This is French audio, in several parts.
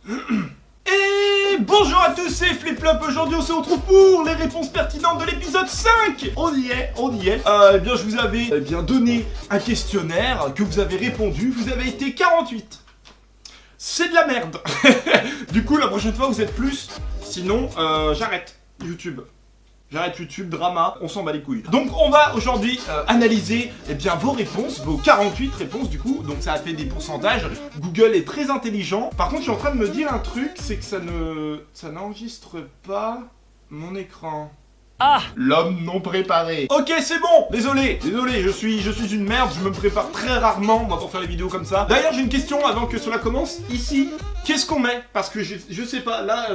Et bonjour à tous, c'est FlipFlop. Aujourd'hui on se retrouve pour les réponses pertinentes de l'épisode 5. On y est. Eh bien je vous avais donné un questionnaire que vous avez répondu. Vous avez été 48. C'est de la merde. Du coup la prochaine fois vous êtes plus. Sinon j'arrête YouTube. J'arrête YouTube, drama, on s'en bat les couilles. Donc on va aujourd'hui analyser vos réponses, vos 48 réponses du coup. Donc ça a fait des pourcentages. Google est très intelligent. Par contre je suis en train de me dire un truc, c'est que ça n'enregistre pas mon écran. Ah, l'homme non préparé. Ok, c'est bon. Désolé, je suis une merde. Je me prépare très rarement moi pour faire les vidéos comme ça. D'ailleurs j'ai une question avant que cela commence. Ici, qu'est-ce qu'on met? Parce que je sais pas, là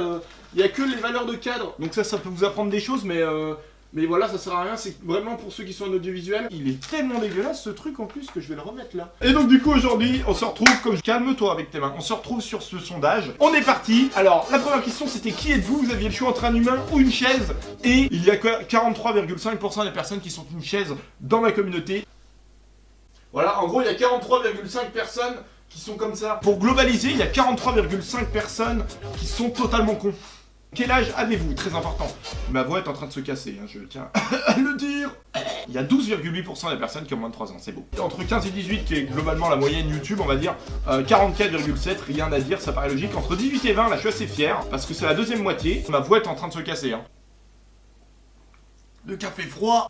il y a que les valeurs de cadre. Donc ça peut vous apprendre des choses, mais voilà, ça sert à rien. C'est vraiment pour ceux qui sont en audiovisuel. Il est tellement dégueulasse ce truc en plus que je vais le remettre là. Et donc du coup aujourd'hui on se retrouve comme... Calme-toi avec tes mains. On se retrouve sur ce sondage. On est parti. Alors la première question c'était qui êtes-vous? Vous aviez le choix entre un humain ou une chaise. Et il y a 43,5% des personnes qui sont une chaise dans ma communauté. Voilà, en gros il y a 43,5 personnes qui sont comme ça. Pour globaliser, il y a 43,5 personnes qui sont totalement cons. Quel âge avez-vous? Très important. Ma voix est en train de se casser, hein, je tiens à le dire. Il y a 12,8% des personnes qui ont moins de 3 ans, c'est beau. Entre 15 et 18, qui est globalement la moyenne YouTube, on va dire 44,7, rien à dire, ça paraît logique. Entre 18 et 20, là je suis assez fier, parce que c'est la deuxième moitié. Ma voix est en train de se casser. Hein. Le café froid.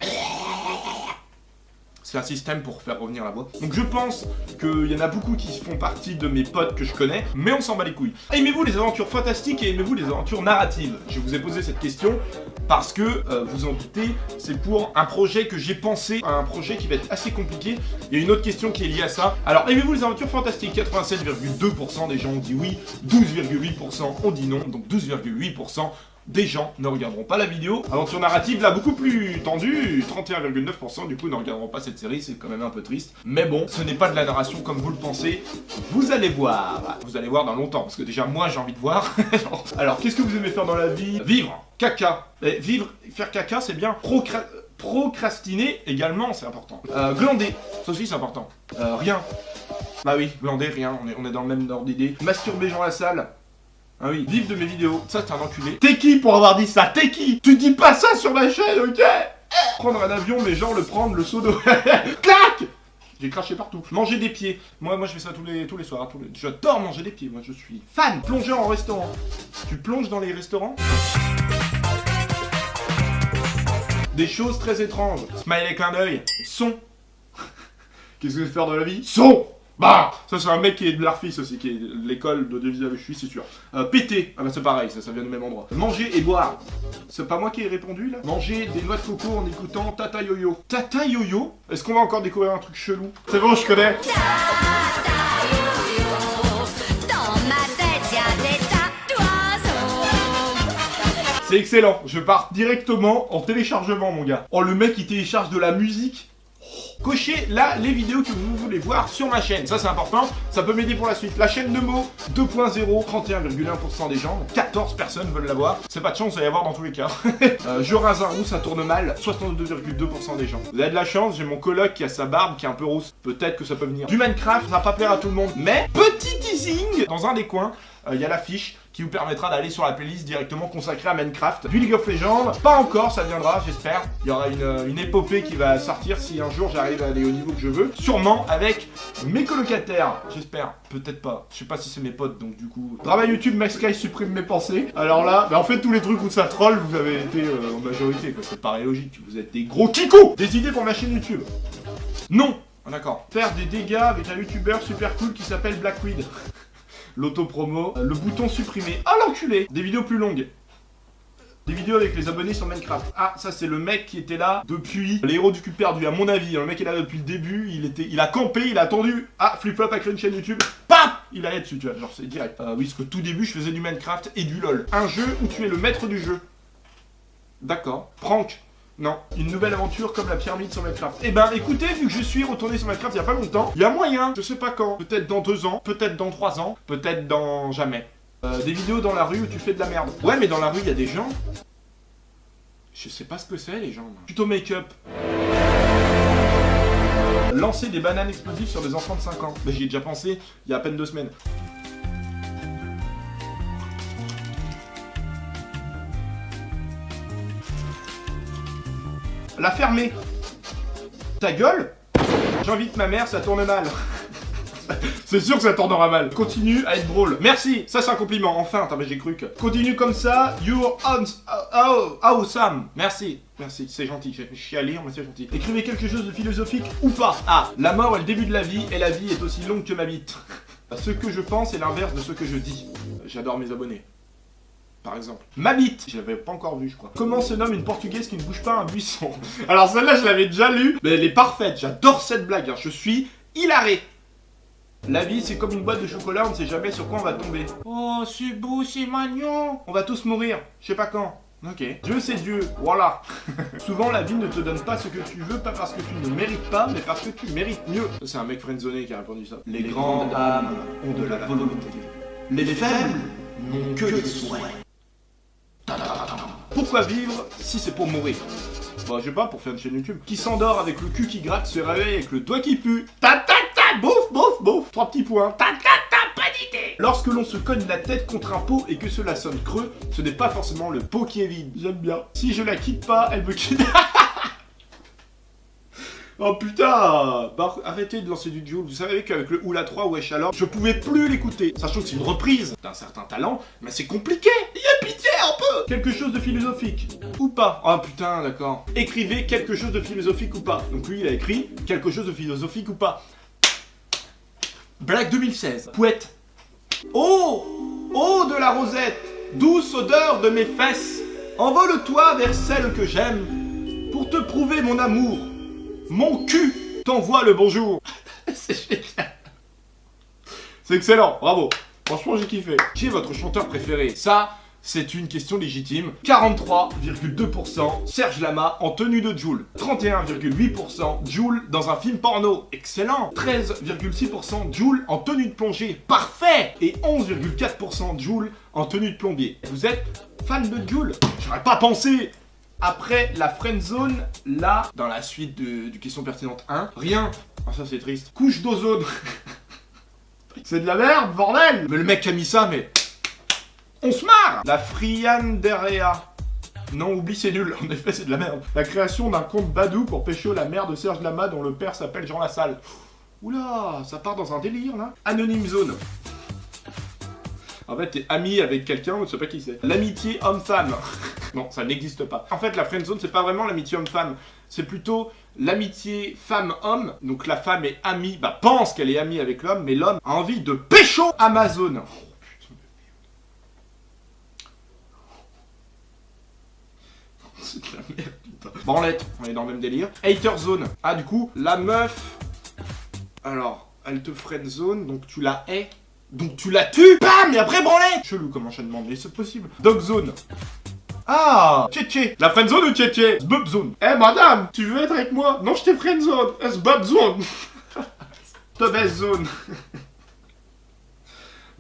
C'est un système pour faire revenir la voix. Donc je pense qu'il y en a beaucoup qui font partie de mes potes que je connais, mais on s'en bat les couilles. Aimez-vous les aventures fantastiques et aimez-vous les aventures narratives? Je vous ai posé cette question parce que, vous en doutez, c'est pour un projet que j'ai pensé, un projet qui va être assez compliqué. Il y a une autre question qui est liée à ça. Alors aimez-vous les aventures fantastiques? 87,2% des gens ont dit oui, 12,8% ont dit non, donc 12,8% des gens ne regarderont pas la vidéo. Aventure narrative, là, beaucoup plus tendue, 31,9% du coup ne regarderont pas cette série, c'est quand même un peu triste. Mais bon, ce n'est pas de la narration comme vous le pensez. Vous allez voir. Vous allez voir dans longtemps, parce que déjà, moi, j'ai envie de voir. Alors, qu'est-ce que vous aimez faire dans la vie? Vivre, caca. Et vivre, faire caca, c'est bien. Procrastiner, également, c'est important. Glander, ça aussi, c'est important. Rien. Bah oui, glander, rien, on est dans le même ordre d'idée. Masturber dans la salle. Ah oui, vivre de mes vidéos, ça c'est un enculé. T'es qui pour avoir dit ça? T'es qui? Tu dis pas ça sur ma chaîne, ok? Prendre un avion, mais genre le prendre, le seau d'eau. Clac! J'ai craché partout. Manger des pieds. Moi je fais ça tous les soirs. J'adore manger des pieds, moi je suis fan. Plonger en restaurant. Tu plonges dans les restaurants? Des choses très étranges. Smiley clin d'œil. Son. Qu'est-ce que je vais faire dans la vie? Son! Bah, ça c'est un mec qui est de l'Arfis aussi, qui est de l'école d'audiovisuel, je suis, c'est sûr. Péter, ah bah c'est pareil, ça vient du même endroit. Manger et boire, c'est pas moi qui ai répondu là. Manger des noix de coco en écoutant Tata Yo-Yo. Tata Yo-Yo? Est-ce qu'on va encore découvrir un truc chelou? C'est bon, je connais. C'est excellent, je pars directement en téléchargement mon gars. Oh le mec il télécharge de la musique. Cochez là les vidéos que vous voulez voir sur ma chaîne, ça c'est important, ça peut m'aider pour la suite. La chaîne Nemo 2.0, 31,1% des gens, 14 personnes veulent la voir. C'est pas de chance, ça va y avoir dans tous les cas. Je rase un roux, ça tourne mal, 62,2% des gens. Vous avez de la chance, j'ai mon coloc qui a sa barbe qui est un peu rousse. Peut-être que ça peut venir. Du Minecraft, ça va pas plaire à tout le monde, mais petit teasing, dans un des coins, il y a l'affiche qui vous permettra d'aller sur la playlist directement consacrée à Minecraft. Du League of Legends, pas encore, ça viendra, j'espère. Il y aura une épopée qui va sortir si un jour j'arrive à aller au niveau que je veux. Sûrement avec mes colocataires, j'espère. Peut-être pas, je sais pas si c'est mes potes, donc du coup... Drama YouTube, Max Sky supprime mes pensées. Alors là, en fait tous les trucs où ça troll, vous avez été en majorité, quoi. Ça paraît logique, vous êtes des gros kikous. Des idées pour ma chaîne YouTube? Non. Ah, d'accord. Faire des dégâts avec un youtubeur super cool qui s'appelle Blackweed. L'auto-promo, le bouton supprimer. Ah l'enculé! Des vidéos plus longues. Des vidéos avec les abonnés sur Minecraft. Ah, ça c'est le mec qui était là depuis les héros du cul perdu, à mon avis. Le mec est là depuis le début, il a campé, il a attendu. Ah, FlipFlop a créé une chaîne YouTube. Paf! Il allait dessus, tu vois, genre c'est direct. Oui, parce que tout début je faisais du Minecraft et du LOL. Un jeu où tu es le maître du jeu. D'accord. Prank. Non, une nouvelle aventure comme la pyramide sur Minecraft. Eh ben écoutez, vu que je suis retourné sur Minecraft il y a pas longtemps, il y a moyen, je sais pas quand, peut-être dans 2 ans, peut-être dans 3 ans, peut-être dans jamais. Des vidéos dans la rue où tu fais de la merde. Ouais mais dans la rue il y a des gens. Je sais pas ce que c'est les gens. Tuto make-up. Lancer des bananes explosives sur des enfants de 5 ans. Bah j'y ai déjà pensé il y a à peine 2 semaines. La fermer. Ta gueule. J'invite ma mère, ça tourne mal. C'est sûr que ça tournera mal. Continue à être drôle. Merci, ça c'est un compliment. Enfin, j'ai cru que. Continue comme ça. You're awesome. Merci. Merci, c'est gentil. Je suis à lire, mais c'est gentil. Écrivez quelque chose de philosophique ou pas. Ah, la mort est le début de la vie et la vie est aussi longue que ma bite. Ce que je pense est l'inverse de ce que je dis. J'adore mes abonnés. Par exemple. Ma bite. Je l'avais pas encore vu, je crois. Comment se nomme une portugaise qui ne bouge pas un buisson? Alors celle-là, je l'avais déjà lue, mais elle est parfaite. J'adore cette blague. Hein. Je suis hilaré. La vie, c'est comme une boîte de chocolat, on ne sait jamais sur quoi on va tomber. Oh, c'est beau, c'est mignon. On va tous mourir, je sais pas quand. Ok. Dieu, c'est Dieu, voilà. Souvent, la vie ne te donne pas ce que tu veux, pas parce que tu ne mérites pas, mais parce que tu mérites mieux. C'est un mec friendzoné qui a répondu ça. Les grandes âmes ont de la volonté. Les faibles n'ont que des souhaits. Pourquoi vivre si c'est pour mourir? Bah, je sais pas, pour faire une chaîne YouTube. Qui s'endort avec le cul qui gratte, se réveille avec le doigt qui pue. Bouf, bouf, bouf. 3 petits points. Pas d'idée. Lorsque l'on se cogne la tête contre un pot et que cela sonne creux, ce n'est pas forcément le pot qui est vide. J'aime bien. Si je la quitte pas, elle me quitte. Oh putain. Bah, arrêtez de lancer du Joule. Vous savez qu'avec le Oula 3 Wesh alors, je pouvais plus l'écouter. Sachant que c'est une reprise d'un certain talent, mais c'est compliqué. Il y a pitié un peu. Quelque chose de philosophique. Ou pas. Oh putain, d'accord. Écrivez quelque chose de philosophique ou pas. Donc lui, il a écrit quelque chose de philosophique ou pas. Blague 2016. Pouette. Oh, oh de la rosette, douce odeur de mes fesses, envole-toi vers celle que j'aime, pour te prouver mon amour. Mon cul t'envoie le bonjour. C'est génial. C'est excellent, bravo. Franchement, j'ai kiffé. Qui est votre chanteur préféré? Ça, c'est une question légitime. 43,2% Serge Lama en tenue de Jul. 31,8% Jul dans un film porno. Excellent. 13,6% Jul en tenue de plongée. Parfait. Et 11,4% Jul en tenue de plombier. Vous êtes fan de Jul? J'aurais pas pensé. Après la friendzone, là, dans la suite du question pertinente 1, rien. Ah, ça c'est triste. Couche d'ozone. C'est de la merde, bordel. Mais le mec qui a mis ça, mais... On se marre. La Frianderea. Non, oublie, c'est nul. En effet, c'est de la merde. La création d'un compte Badou pour pécho la mère de Serge Lama dont le père s'appelle Jean Lassalle. Oula, ça part dans un délire, là. Anonyme Zone. En fait, t'es ami avec quelqu'un, on ne sait pas qui c'est. L'amitié homme-femme. Non, ça n'existe pas. En fait, la friendzone, c'est pas vraiment l'amitié homme-femme. C'est plutôt l'amitié femme-homme. Donc la femme est amie, bah pense qu'elle est amie avec l'homme, mais l'homme a envie de pécho Amazon. C'est de la merde, putain. Branlette, on est dans le même délire. Hater zone. Ah, du coup, la meuf... Alors, elle te friendzone, donc tu la hais. Donc tu la tues. Bam. Et après branlette. Chelou comme enchaînement, mais c'est possible. Dog zone. Ah, tchétché. La friendzone ou tchétché? Sbub zone. Eh madame, tu veux être avec moi? Non, je t'ai friendzone. Sbub zone. Tobès zone.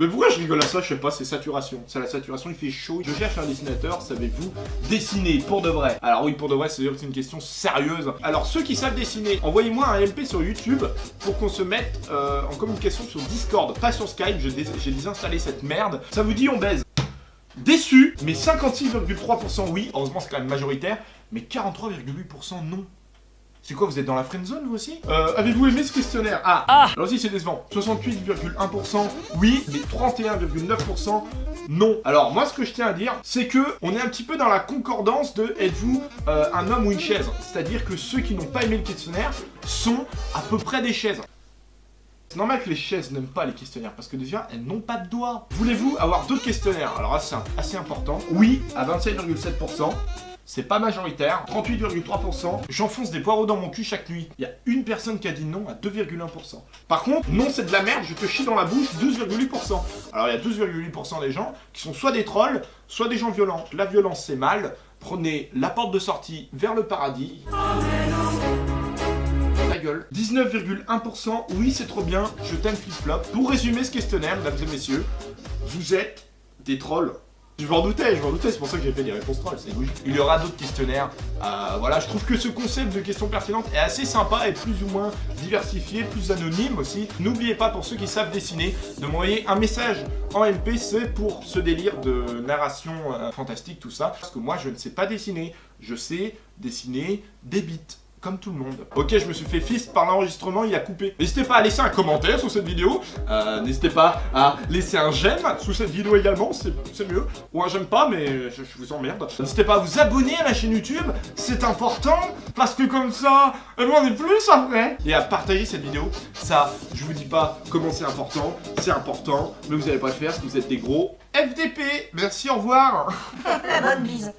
Mais pourquoi je rigole à ça? Je sais pas, c'est saturation. C'est la saturation, il fait chaud. Je cherche un dessinateur, savez-vous dessiner pour de vrai? Alors oui, pour de vrai, c'est une question sérieuse. Alors ceux qui savent dessiner, envoyez-moi un MP sur YouTube pour qu'on se mette en communication sur Discord, pas sur Skype, j'ai désinstallé cette merde. Ça vous dit on baise? Déçu, mais 56,3% oui, heureusement c'est quand même majoritaire, mais 43,8% non. C'est quoi, vous êtes dans la friendzone vous aussi? Avez-vous aimé ce questionnaire? Ah alors aussi c'est décevant. 68,1% oui, mais 31,9% non. Alors moi ce que je tiens à dire, c'est que on est un petit peu dans la concordance de êtes-vous un homme ou une chaise? C'est-à-dire que ceux qui n'ont pas aimé le questionnaire sont à peu près des chaises. C'est normal que les chaises n'aiment pas les questionnaires, parce que déjà, elles n'ont pas de doigts. Voulez-vous avoir d'autres questionnaires? Alors là, c'est assez important. Oui, à 27,7%. C'est pas majoritaire. 38,3%. J'enfonce des poireaux dans mon cul chaque nuit. Il y a une personne qui a dit non à 2,1%. Par contre, non c'est de la merde, je te chie dans la bouche, 12,8%. Alors il y a 12,8% des gens qui sont soit des trolls, soit des gens violents. La violence c'est mal. Prenez la porte de sortie vers le paradis. Ta gueule. 19,1%. Oui c'est trop bien, je t'aime flip-flop. Pour résumer ce questionnaire, mesdames et messieurs, vous êtes des trolls. Je m'en doutais, c'est pour ça que j'ai fait des réponses trolls, c'est logique. Il y aura d'autres questionnaires, voilà, je trouve que ce concept de questions pertinentes est assez sympa et plus ou moins diversifié, plus anonyme aussi. N'oubliez pas, pour ceux qui savent dessiner, de m'envoyer un message en MP, c'est pour ce délire de narration fantastique, tout ça. Parce que moi, je ne sais pas dessiner, je sais dessiner des bits. Comme tout le monde. Ok, je me suis fait fist par l'enregistrement, il a coupé. N'hésitez pas à laisser un commentaire sous cette vidéo. N'hésitez pas à laisser un j'aime sous cette vidéo également, c'est mieux. Ou un j'aime pas, mais je vous emmerde. N'hésitez pas à vous abonner à la chaîne YouTube, c'est important, parce que comme ça, on est plus après. Et à partager cette vidéo. Ça, je vous dis pas comment c'est important, mais vous allez pas le faire parce que vous êtes des gros FDP. Merci, au revoir. La bonne bise.